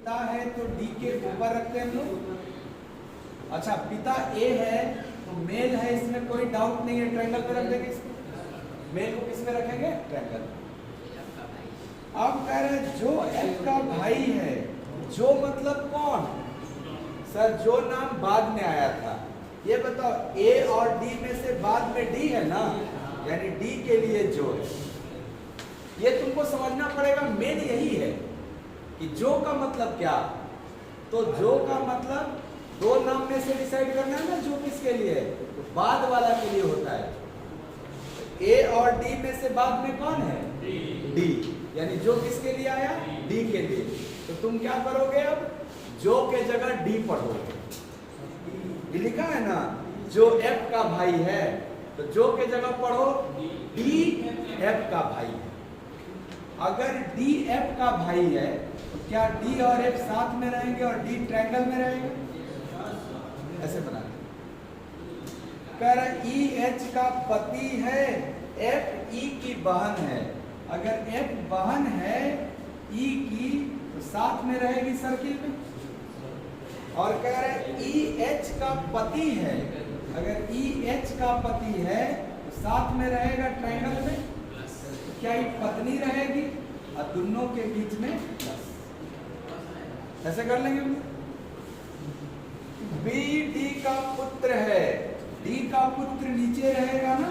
पिता है तो डी के ऊपर रखते हैं हम लोग। अच्छा पिता ए है तो मेल है, इसमें कोई डाउट नहीं है, ट्रायंगल पे रख देंगे इसको। मेल को किस में रखेंगे? ट्रायंगल। अब कह रहे हैं जो एफ का भाई है, जो मतलब कौन सर? जो नाम बाद में आया था। ये बताओ ए और डी में से बाद में डी है ना, यानी डी के लिए जो है, ये तुमको समझना पड़ेगा। मेन यही है कि जो का मतलब क्या, तो जो का मतलब दो नाम में से डिसाइड करना है ना, जो किसके लिए है, तो बाद वाला के लिए होता है। ए और डी में से बाद में कौन है? डी, यानी जो किसके लिए आया? डी के लिए। तो तुम क्या करोगे? अब जो के जगह डी पढ़ोगे। ये लिखा है ना जो एफ का भाई है, तो जो के जगह पढ़ो डी एफ का भाई है। अगर डी एफ का भाई है तो क्या डी और एफ साथ में रहेंगे और डी ट्रायंगल में रहेंगे? ऐसे बना कर ई एच का पति है, एफ ई की बहन है। अगर एफ बहन है ई की तो साथ में रहेगी सर्किल में। और कह रहे ई एच का पति है, अगर ई एच का पति है तो साथ में रहेगा ट्रायंगल में। तो क्या ये पत्नी रहेगी और दोनों के बीच में प्लस। ऐसे कर लेंगे हम। बी डी का पुत्र है, डी का पुत्र नीचे रहेगा ना,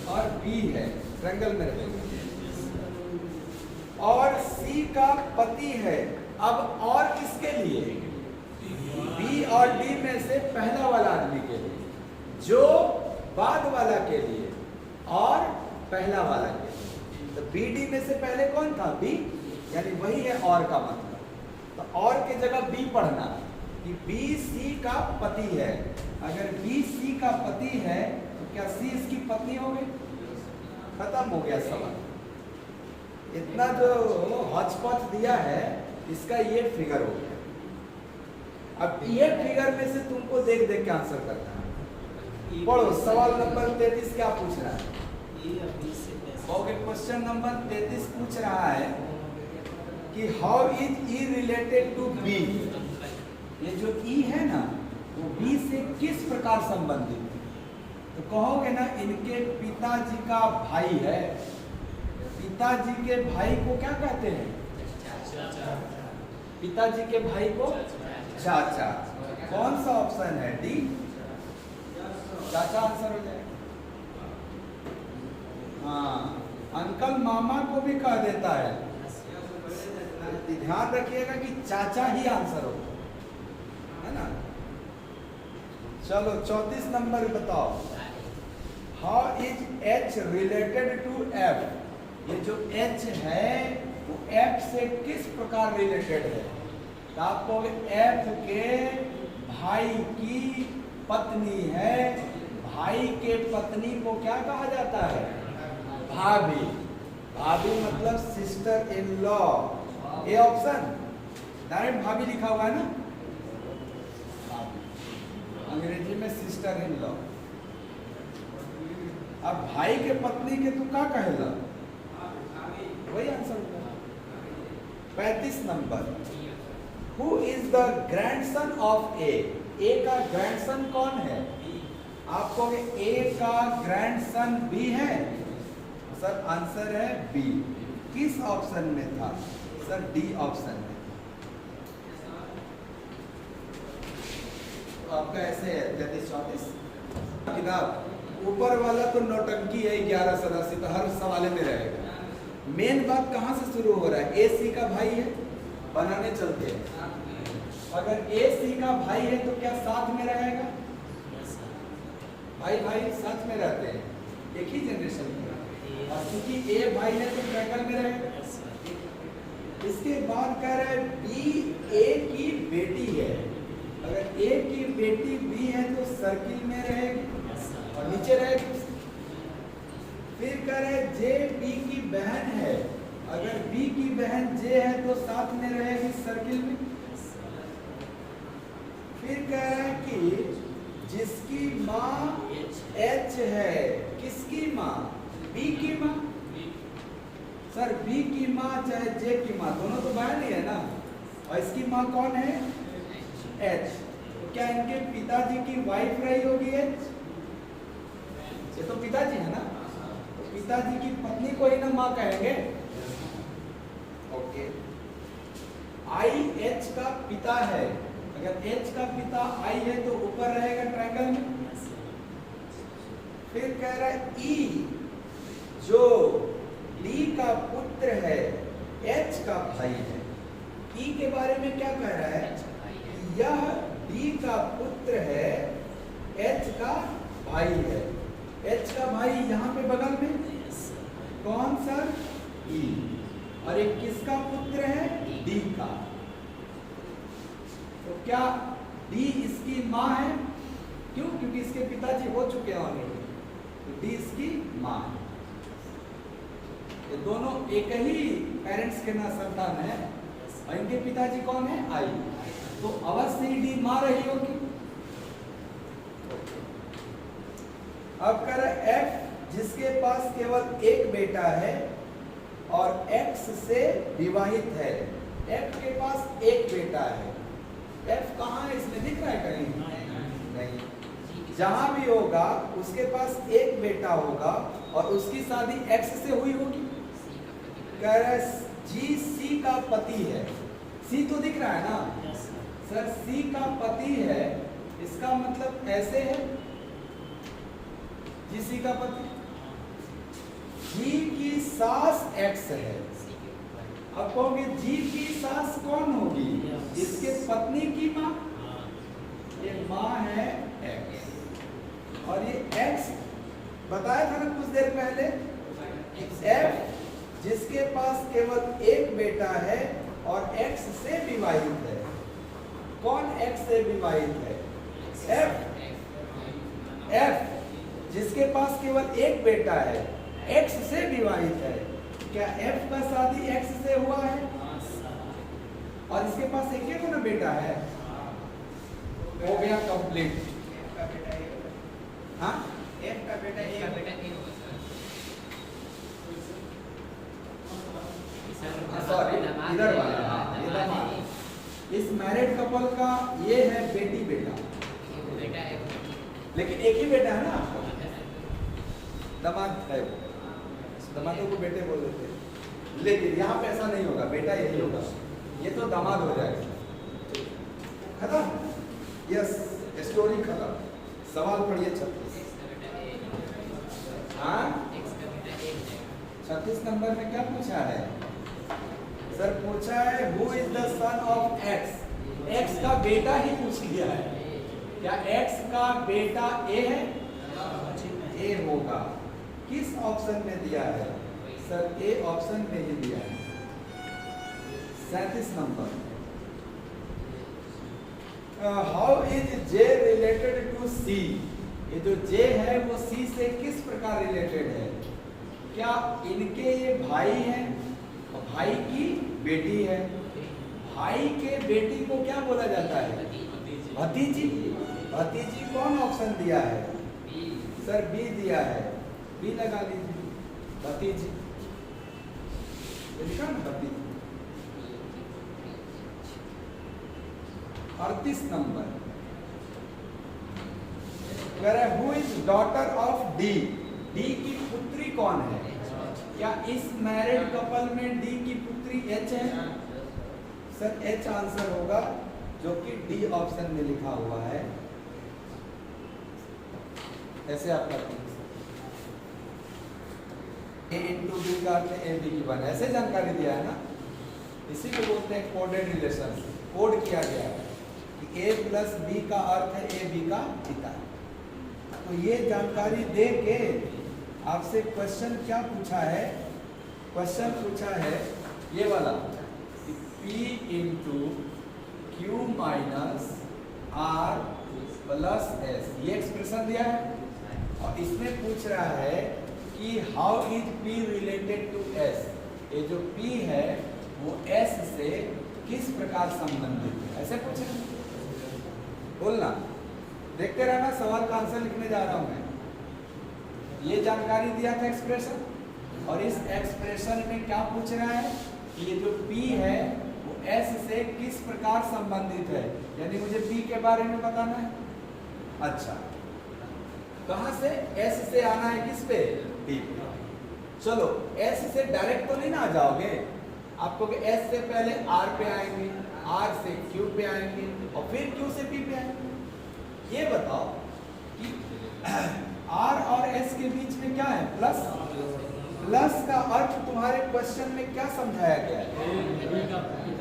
और बी है ट्रायंगल में रहेगा। और सी का पति है। अब और किसके लिए? बी और डी में से पहला वाला आदमी के लिए, जो बाद वाला के लिए और पहला वाला के लिए। तो बी डी में से पहले कौन था? बी, यानी वही है और का मतलब। तो और के जगह बी पढ़ना कि बी सी का पति है। अगर बी सी का पति है तो क्या सी इसकी पत्नी हो गई? खत्म हो गया सवाल। इतना जो हॉचपॉच दिया है इसका ये फिगर हो गया। अब ये फिगर में से तुमको देख देख के आंसर करना है। पढ़ो सवाल नंबर 33 क्या पूछ रहा है? ओके, क्वेश्चन नंबर 33 पूछ रहा है कि how is E related to B. ये जो ई है ना वो बी से किस प्रकार संबंधित है? तो कहोगे ना इनके पिताजी का भाई है। पिताजी के भाई को क्या कहते हैं? पिताजी के भाई को चाचा। कौन सा ऑप्शन है? डी, चाचा आंसर हो जाएगा। हाँ, अंकल मामा को भी कह देता है। ध्यान रखिएगा कि चाचा ही आंसर हो, है ना। चलो 34 नंबर बताओ। How is H related to F. ये जो एच है वो एफ से किस प्रकार रिलेटेड है? तो आप कहोगे एफ के भाई की पत्नी है। भाई के पत्नी को क्या कहा जाता है? भाभी। भाभी मतलब sister in law. A option direct भाभी लिखा हुआ है ना, अंग्रेजी में सिस्टर इन लॉ। अब भाई के पत्नी के तू क्या कहेगा? वही आंसर होगा। 35 number. Who is the grandson of A. A का ग्रैंडसन कौन है? आप कहोगे ए का ग्रैंडसन बी है। सर आंसर है बी। किस ऑप्शन में था? सर डी ऑप्शन में। तो आपका ऐसे है 33-34 किताब। ऊपर वाला तो नौटंकी है 11 तो हर सवाल में रहेगा। मेन बात कहाँ से शुरू हो रहा है? ए सी का भाई है, बनाने चलते हैं। अगर ए सी का भाई है तो क्या साथ में रहेगा? भाई भाई साथ में रहते हैं, एक ही जनरेशन में। और क्योंकि ए भाई है तो ट्रायंगल में रहेगा। इसके बाद कह रहे हैं बी ए की बेटी है। अगर ए की बेटी बी है तो सर्किल में रहेगी और नीचे रहेगी। फिर कह रहे जे बी की बहन है। अगर बी की बहन जे है तो साथ में रहेगी सर्किल में। फिर कह रहे हैं कि जिसकी माँ एच है। किसकी माँ? बी की माँ। सर बी की माँ चाहे जे की माँ, दोनों तो बहन ही है ना। और इसकी माँ कौन है? H। तो क्या इनके पिताजी की वाइफ रही होगी H? ये तो पिताजी है ना, तो पिताजी की पत्नी को ही ना माँ कहेंगे। ओके, I H का पिता है, अगर H का पिता I है तो ऊपर रहेगा ट्रायंगल में। फिर कह रहा है E जो D का पुत्र है H का भाई है। E के बारे में क्या कह रहा है? यह D का पुत्र है, H का भाई है। H का भाई यहाँ पे बगल में कौन सा? E। और एक किसका पुत्र है? D का। तो क्या D इसकी माँ है? क्यों? क्योंकि इसके पिताजी हो चुके हैं ऑलरेडी, तो D इसकी माँ है। ये दोनों एक ही पेरेंट्स के ना संतान है, और इनके पिताजी कौन है? I। तो अवश्य ही D माँ रही होगी। अब कर F जिसके पास केवल एक बेटा है और X से विवाहित है। F के पास एक बेटा है। F कहाँ है? इसमें दिख रहा है कहीं? नहीं। जहां भी होगा उसके पास एक बेटा होगा और उसकी शादी X से हुई होगी। कह रहा है G C का पति है। C तो दिख रहा है ना सर, C का पति है, इसका मतलब ऐसे है G C का पति। G की सास X है। अब कहोगे G की सास कौन होगी? इसके पत्नी की माँ। ये माँ है X, और ये X बताया था ना कुछ देर पहले। F जिसके पास केवल एक बेटा है और X से विवाहित है। कौन X से विवाहित है? F जिसके पास केवल एक बेटा है, X से विवाहित है। क्या F का शादी X से हुआ है? और इसके पास एक ही ना बेटा है, हो गया कंप्लीट। हाँ, F का बेटा सॉरी इधर वाला, ये दामाद। इस मैरिड कपल का ये है बेटी बेटा, लेकिन एक ही बेटा है ना आपको। दामाद है, दामादों को बेटे बोल देते हैं, लेकिन यहाँ पे ऐसा नहीं होगा, बेटा यही होगा। ये तो दामाद हो जाएगा। खत्म? यस, स्टोरी खत्म। सवाल पढ़िए 36। हाँ, 36 नंबर में क्या पूछा है सर? पूछा है who is the son of X। X का बेटा ही पूछ लिया है। क्या X का बेटा A है? A होगा। किस ऑप्शन में दिया है सर? A ऑप्शन में ही दिया है। 37 number, how is J related to C? ये जो J है वो C से किस प्रकार रिलेटेड है? क्या इनके ये भाई हैं और भाई की बेटी है। भाई के बेटी को क्या बोला जाता है? भतीजी। भतीजी कौन ऑप्शन दिया है सर? बी दिया है, बी लगा लीजिए। भतीजी लिखा ना, भतीजी। 38 number, who is daughter of D? D की पुत्री कौन है? क्या इस मैरिड कपल में D की पुत्री H है? सर H आंसर होगा, जो कि D ऑप्शन में लिखा हुआ है। ऐसे आप करते हैं A इंटू B का अर्थ A B की वन, ऐसे जानकारी दिया है ना, इसी को बोलते हैं कोडेड रिलेशन। कोड किया गया है कि A प्लस B का अर्थ है A B का पिता। तो ये जानकारी दे के आपसे क्वेश्चन क्या पूछा है? क्वेश्चन पूछा है ये वाला, P into Q minus R plus S, ये एक्सप्रेशन दिया है। और इसमें पूछ रहा है कि how is P related to S? ये जो P है वो S से किस प्रकार संबंधित है, ऐसे पूछे। बोलना, देखते रहना, सवाल का आंसर लिखने जा रहा हूं मैं। ये जानकारी दिया था एक्सप्रेशन, और इस एक्सप्रेशन में क्या पूछ रहा है कि ये जो P है वो S से किस प्रकार संबंधित है, यानी मुझे P के बारे में बताना है। अच्छा, कहां से? S से आना है किस पे? P पे। चलो S से डायरेक्ट तो नहीं ना आ जाओगे, आपको S से पहले R पे आएंगे, R से Q पे आएंगे और फिर Q से P पे आएंगे। ये बताओ कि R और S के बीच में क्या है? प्लस। प्लस का अर्थ तुम्हारे क्वेश्चन में क्या समझाया गया है?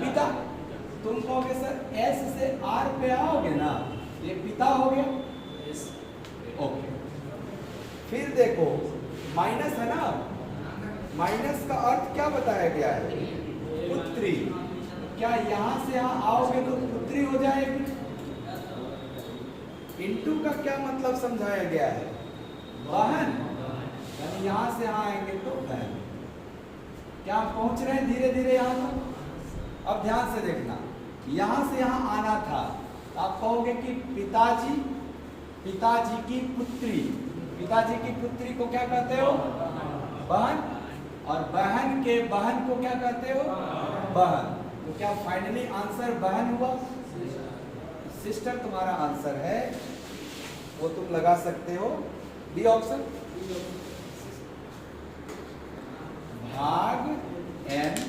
पिता। तुम कहोगे सर S से R पे आओगे ना, ये पिता हो गया। ओके, फिर देखो माइनस है ना, माइनस का अर्थ क्या बताया गया है? पुत्री। क्या यहां से यहां आओगे तो पुत्री हो जाएगी? इनटू का क्या मतलब समझाया गया है? बहन, यानी यहां से यहां आएंगे तो बहन। क्या पहुंच रहे हैं धीरे धीरे यहां तक? अब ध्यान से देखना, यहां से यहां आना था, आप कहोगे कि पिताजी, पिताजी की पुत्री। पिताजी की पुत्री को क्या कहते हो? बहन। और बहन के बहन को क्या कहते हो? बहन। तो क्या फाइनली आंसर बहन हुआ? सिस्टर तुम्हारा आंसर है, वो तुम लगा सकते हो डी ऑप्शन। भाग n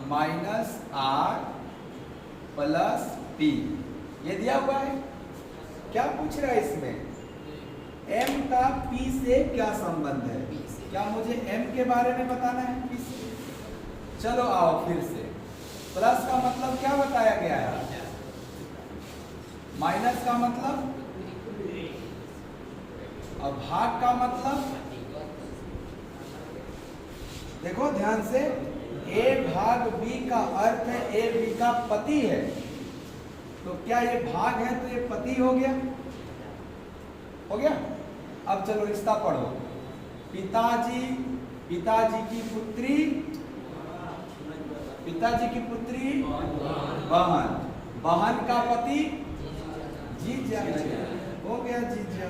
minus r plus p, ये दिया हुआ है। क्या पूछ रहा है इसमें? m का p से क्या संबंध है? क्या मुझे m के बारे में बताना है p से? चलो आओ फिर से। प्लस का मतलब क्या बताया गया है? माइनस का मतलब, और भाग का मतलब देखो ध्यान से, a भाग b का अर्थ है a b का पति है, तो क्या ये भाग है तो ये पति हो गया? हो गया। अब चलो रिश्ता पढ़ो। पिताजी, पिताजी की पुत्री, पिताजी की पुत्री बहन, बहन का पति जीजा। हो गया जीजा।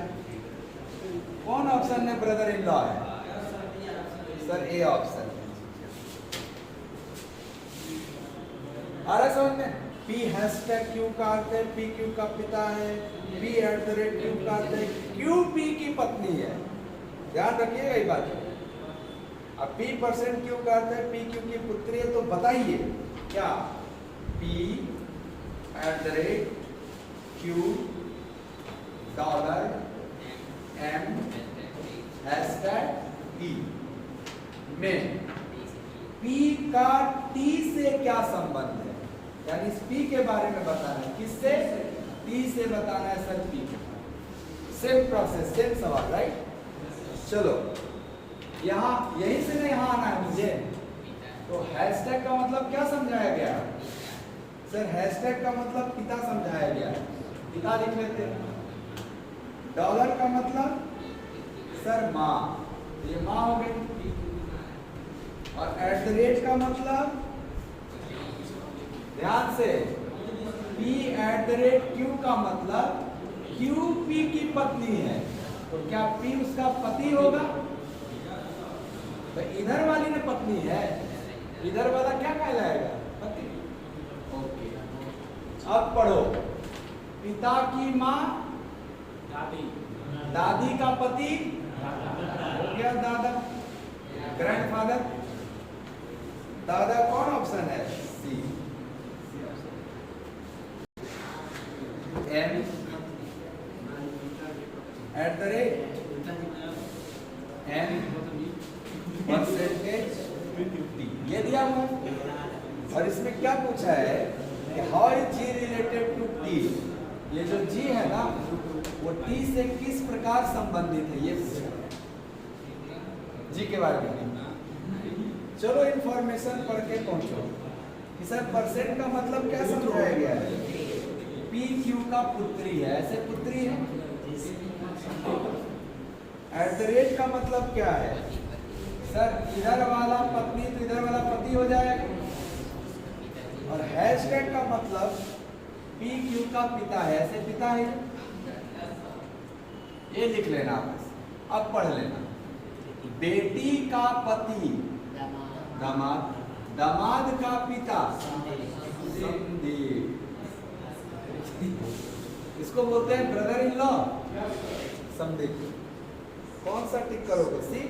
कौन ऑप्शन में ब्रदर इन लॉ है? Sir A option. आ रहा समझ में? P हैशटैग Q का अर्थ है P Q का पिता है, P @Q का अर्थ है Q P की पत्नी है। ध्यान रखिएगा ये बात। अब P% Q का अर्थ है P Q की पुत्री है, तो बताइए क्या P @Q $M hashtag P में P का T से क्या संबंध है, यानी इस P के बारे में बताना है। किससे? T से बताना है सर P के। सेम प्रोसेस, सेम सवाल, राइट? चलो यहाँ यहीं से ना यहाँ आना है मुझे, तो हैशटैग का मतलब क्या समझाया गया? सर हैशटैग का मतलब पिता समझाया गया है, पिता लिख लेते हैं। डॉलर का मतलब सर माँ, ये माँ हो गई। और @ का मतलब, ध्यान से, P @Q का मतलब Q P की पत्नी है, तो क्या P उसका पति होगा? तो इधर वाली ने पत्नी है, इधर वाला क्या कहलाएगा? पति। ओके, अब पढ़ो। पिता की माँ दादी, दादी का पति हो गया दादा, ग्रैंडफादर। दादा कौन ऑप्शन है? सी। M @N %T, ये दिया हुआ है। और इसमें क्या पूछा है कि how is G related to T? ये जो G है ना, वो T से किस प्रकार संबंधित है, ये पूछा है। G के बारे में चलो इंफॉर्मेशन पढ़ के पहुंचो कि सर परसेंट का मतलब क्या समझाया गया है? P Q का पुत्री है, ऐसे पुत्री है। @ का मतलब क्या है? सर इधर वाला पत्नी तो इधर वाला पति हो जाएगा। और हैशटैग का मतलब P Q का पिता है, ऐसे पिता है। ये लिख लेना बस, अब पढ़ लेना। बेटी का पति दामाद, दामाद का पिता समधी, इसको बोलते हैं ब्रदर इन लॉ समधी। कौन सा टिक करोगे? सी